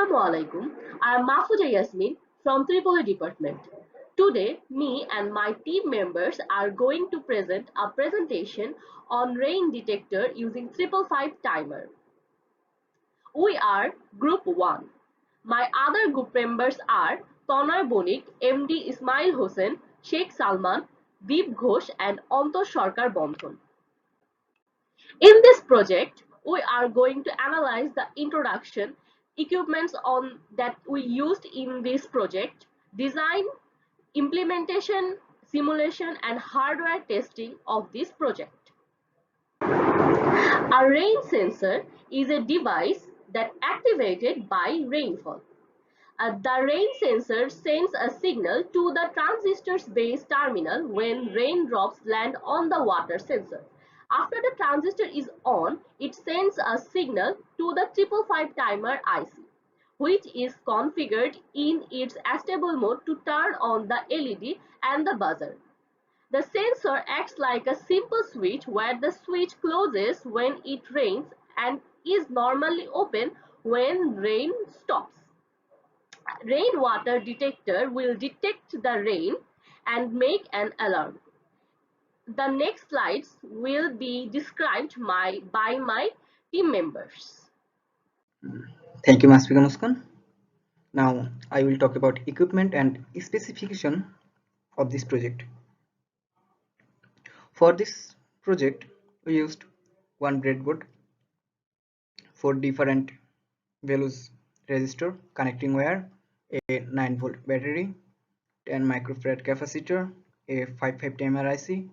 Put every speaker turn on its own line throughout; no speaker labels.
Assalamualaikum. I am Mahfouza Yasmin from Tripoli department. Today, me and my team members are going to present a presentation on rain detector using 555 timer. We are Group 1. My other group members are Tonoy Bonik, MD Ismail Hossein, Sheikh Salman, Deep Ghosh and Anto Sarkar Bondhon. In this project, we are going to analyze the introduction, equipments on that we used in this project, design, implementation, simulation and hardware testing of this project. A rain sensor is a device that activated by rainfall. The rain sensor sends a signal to the transistor's base terminal when raindrops land on the water sensor. After the transistor is on, it sends a signal to the 555 timer IC, which is configured in its stable mode to turn on the LED and the buzzer. The sensor acts like a simple switch where the switch closes when it rains and is normally open when rain stops. Rainwater detector will detect the rain and make an alarm. The next slides will be described by my team members.
Thank you, Master Muskan. Now I will talk about equipment and specification of this project. For this project, we used one breadboard, 4 different values resistor, connecting wire, a 9-volt battery, 10 microfarad capacitor, a 5.5 timer IC,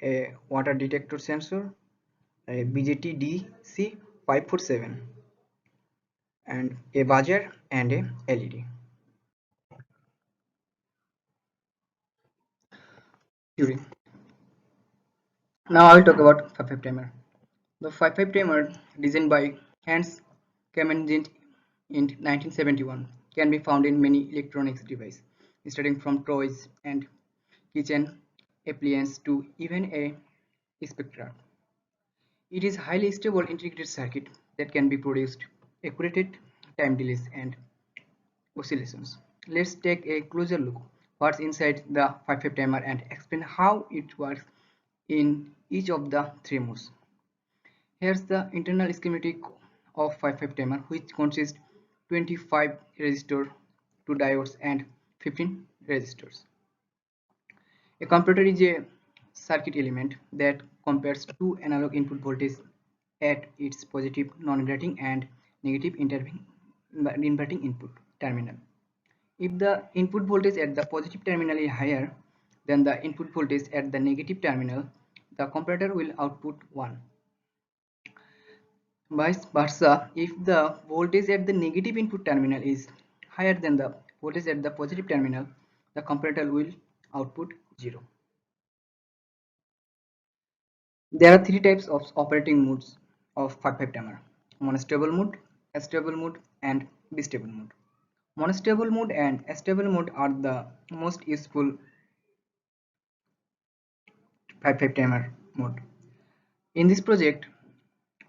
a water detector sensor, a BJT DC 547, and a buzzer and a LED. During Now I will talk about 5.5 timer. The 5.5 timer, designed by Hans Kamenzind in 1971, can be found in many electronics devices, starting from toys and kitchen appliances to even a spectra. It is a highly stable integrated circuit that can be produced accurate time delays and oscillations. Let's take a closer look what's inside the 5.5 timer and explain how it works in each of the three modes. Here's the internal schematic of 5.5 timer, which consists 25 resistors, 2 diodes and 15 resistors. A comparator is a circuit element that compares two analog input voltages at its positive non-inverting and negative inverting input terminal. If the input voltage at the positive terminal is higher than the input voltage at the negative terminal, the comparator will output 1. Vice versa, if the voltage at the negative input terminal is higher than the voltage at the positive terminal, the comparator will output 0. There are three types of operating modes of 5.5 timer: monostable mode, stable mode, and bistable mode. Monostable mode and stable mode are the most useful 5.5 timer mode. In this project,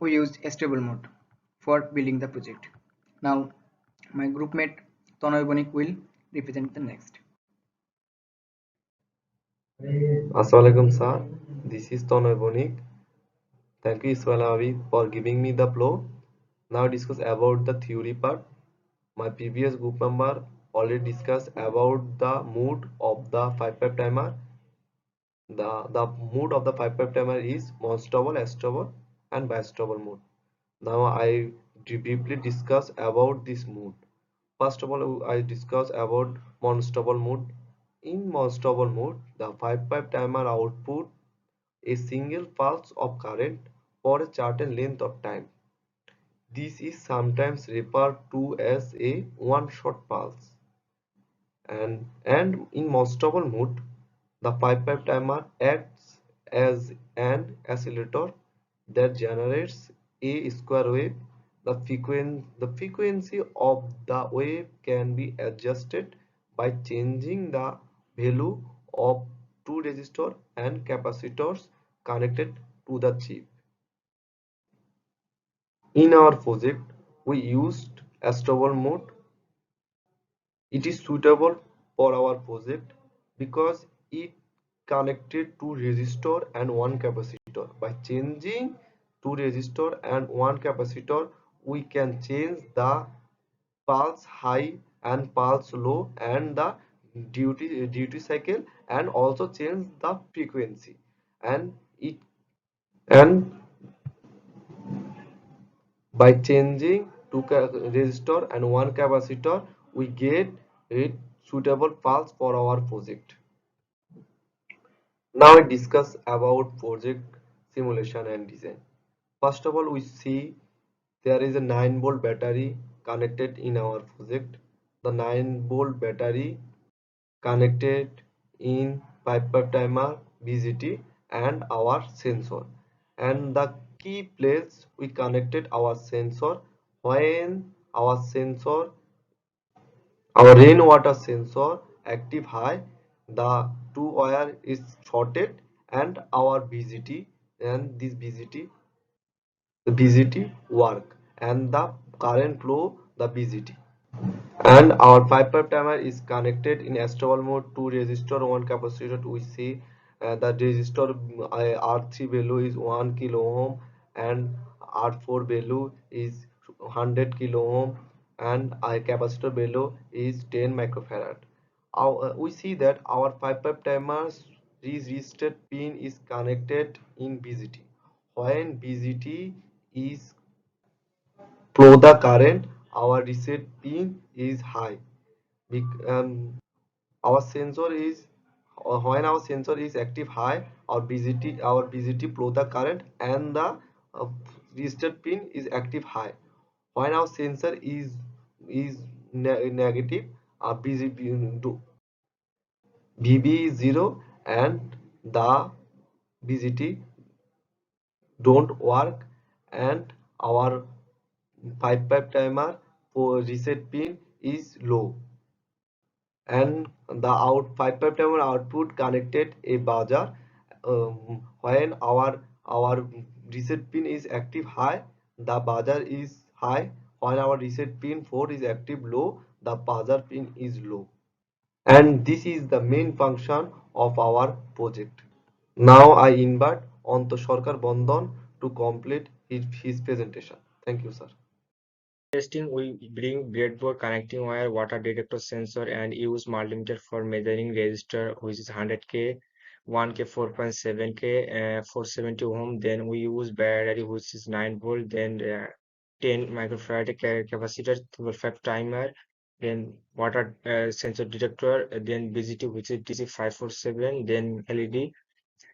we used stable mode for building the project. Now, my group mate Tonoy Bonik will represent the next.
Assalamualaikum sir, this is Tonoy Bonik. Thank you Ismail Abi for giving me the floor. Now discuss about the theory part. My previous group member already discussed about the mode of the 5.5 timer. The mode of the 5.5 timer is monostable, stable and bistable mode. Now I briefly discuss about this mode. First of all, I discuss about monostable mode. In monostable mode, the 5.5 timer output a single pulse of current for a certain length of time. This is sometimes referred to as a one-shot pulse. And in monostable mode, the 5.5 timer acts as an oscillator that generates a square wave. The frequency of the wave can be adjusted by changing the value of two resistors and capacitors connected to the chip. In our project, we used stable mode It is suitable for our project because it connected two resistor and one capacitor. By changing two resistor and one capacitor, we can change the pulse high and pulse low and the duty cycle, and also change the frequency. And it and by changing two resistor and one capacitor, we get a suitable pulse for our project. Now I discuss about project simulation and design. First of all, we see there is a 9-volt battery connected in our project. The 9-volt battery connected in pipe timer, BGT, and our sensor. And the key place we connected our sensor. When our rainwater sensor active high, the two wire is shorted, and our BGT and this BGT work, and the current flow the BGT. And our pipe timer is connected in stable mode, two resistor, one capacitor. We see the resistor R3 value is 1 kilo ohm, and R4 value is 100 kilo ohm, and our capacitor value is 10 microfarad. We see that our pipe timer's resistor pin is connected in BGT. When BGT is flow the current, our reset pin is high. Our sensor is when our sensor is active high, our BGT flow the current, and the uh, reset pin is active high. When our sensor is negative, our VB is 0, and the BGT don't work, and our pipe timer for reset pin is low, and the out pipe timer output connected a buzzer. When our reset pin is active high, the buzzer is high. When our reset pin 4 is active low, the buzzer pin is low. And this is the main function of our project. Now I invite Anta Sarkar Bandhan to complete his presentation. Thank you, sir.
Testing, we bring breadboard connecting wire, water detector sensor, and use multimeter for measuring resistor, which is 100K, 1K, 4.7K, 470 ohm. Then we use battery, which is 9 volt, then 10 microfarad capacitor, 12 timer, then water sensor detector, then BGT, which is DC547, then LED.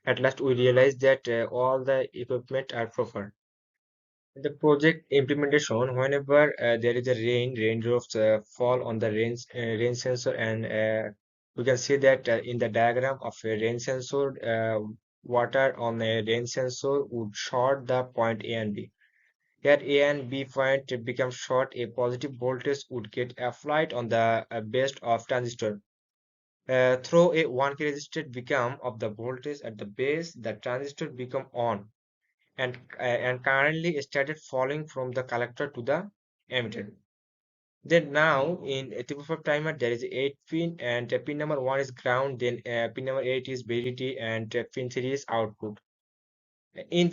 At last, we realized that all the equipment are proper. The project implementation, whenever there is a raindrops fall on the rain sensor, and we can see that in the diagram of a rain sensor, water on a rain sensor would short the point A and B. Here A and B point become short, a positive voltage would get applied on the base of transistor. Through a 1K resistor become of the voltage at the base, the transistor become on, and currently started falling from the collector to the emitter. Then now in a type of timer there is 8 pin, and pin number 1 is ground, then pin number 8 is BDT, and pin 3 is output. Pin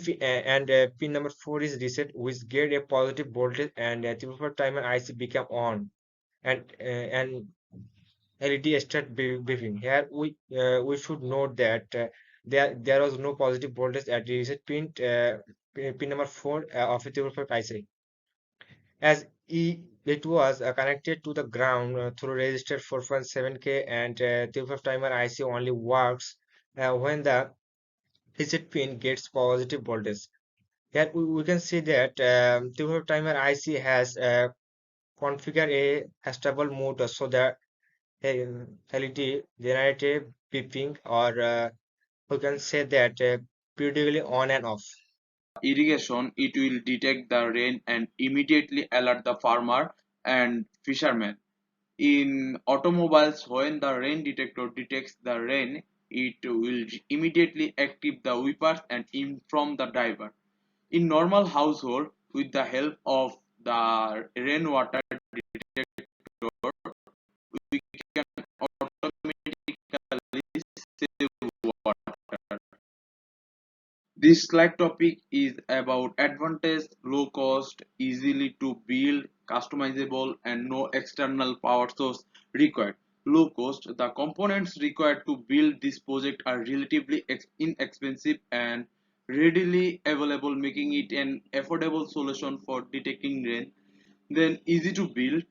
number 4 is reset, which get a positive voltage, and type of timer IC become on, and LED start beeping. Here we should note that there was no positive voltage at the reset pin number 4 of the 245 IC, as it was connected to the ground through resistor 4.7K, and 245 timer IC only works when the reset pin gets positive voltage. Here we can see that 245 timer IC has configured a stable mode so that LED generative beeping, or we can say that periodically on and off.
Irrigation, it will detect the rain and immediately alert the farmer and fishermen. In automobiles, when the rain detector detects the rain, it will immediately activate the wipers and inform the driver. In normal household, with the help of the rainwater detector, we This slide topic is about advantage, low cost, easily to build, customizable, and no external power source required. Low cost, the components required to build this project are relatively inexpensive and readily available, making it an affordable solution for detecting rain. Then easy to build.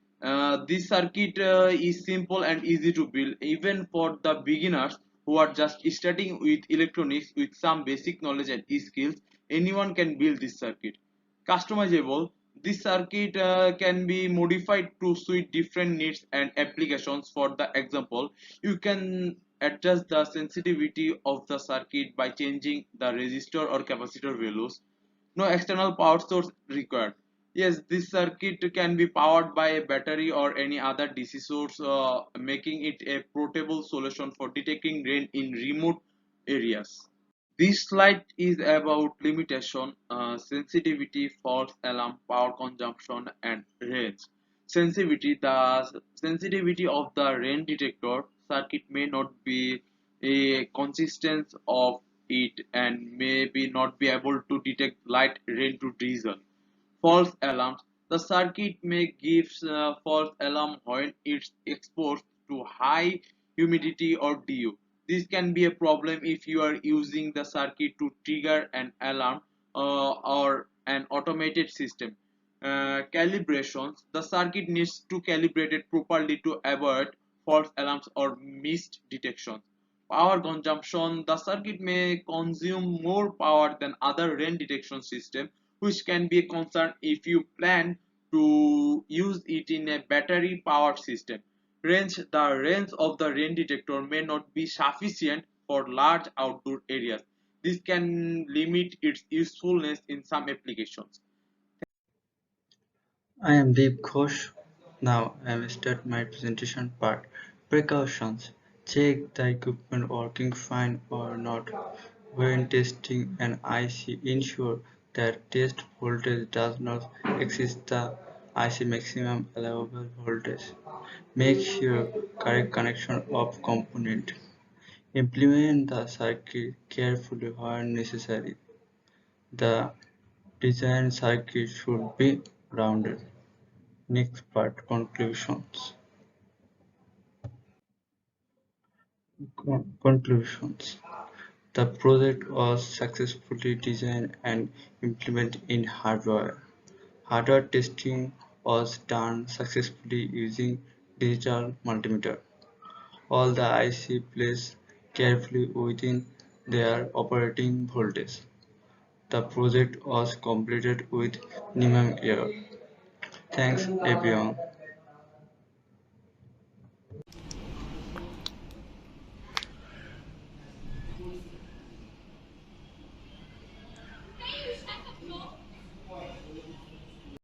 This circuit is simple and easy to build even for the beginners who are just starting with electronics. With some basic knowledge and skills, anyone can build this circuit. Customizable, this circuit can be modified to suit different needs and applications. For the example, you can adjust the sensitivity of the circuit by changing the resistor or capacitor values. No external power source required. Yes, this circuit can be powered by a battery or any other DC source, making it a portable solution for detecting rain in remote areas. This slide is about limitation, sensitivity, false alarm, power consumption, and range. Sensitivity, the sensitivity of the rain detector circuit may not be a consistent of it and maybe not be able to detect light rain to drizzle. False alarms. The circuit may give false alarm when it's exposed to high humidity or dew. This can be a problem if you are using the circuit to trigger an alarm or an automated system. Calibrations. The circuit needs to calibrate it properly to avoid false alarms or missed detections. Power consumption. The circuit may consume more power than other rain detection systems, which can be a concern if you plan to use it in a battery powered system. The range of the rain detector may not be sufficient for large outdoor areas. This can limit its usefulness in some applications.
I am Deep Ghosh. Now I will start my presentation part. Precautions. Check the equipment working fine or not. When testing an IC, ensure that test voltage does not exceed the IC maximum allowable voltage. Make sure correct connection of component. Implement the circuit carefully when necessary. The design circuit should be rounded. Next part, conclusions. Conclusions. The project was successfully designed and implemented in hardware. Hardware testing was done successfully using digital multimeter. All the IC placed carefully within their operating voltage. The project was completed with minimum error. Thanks everyone.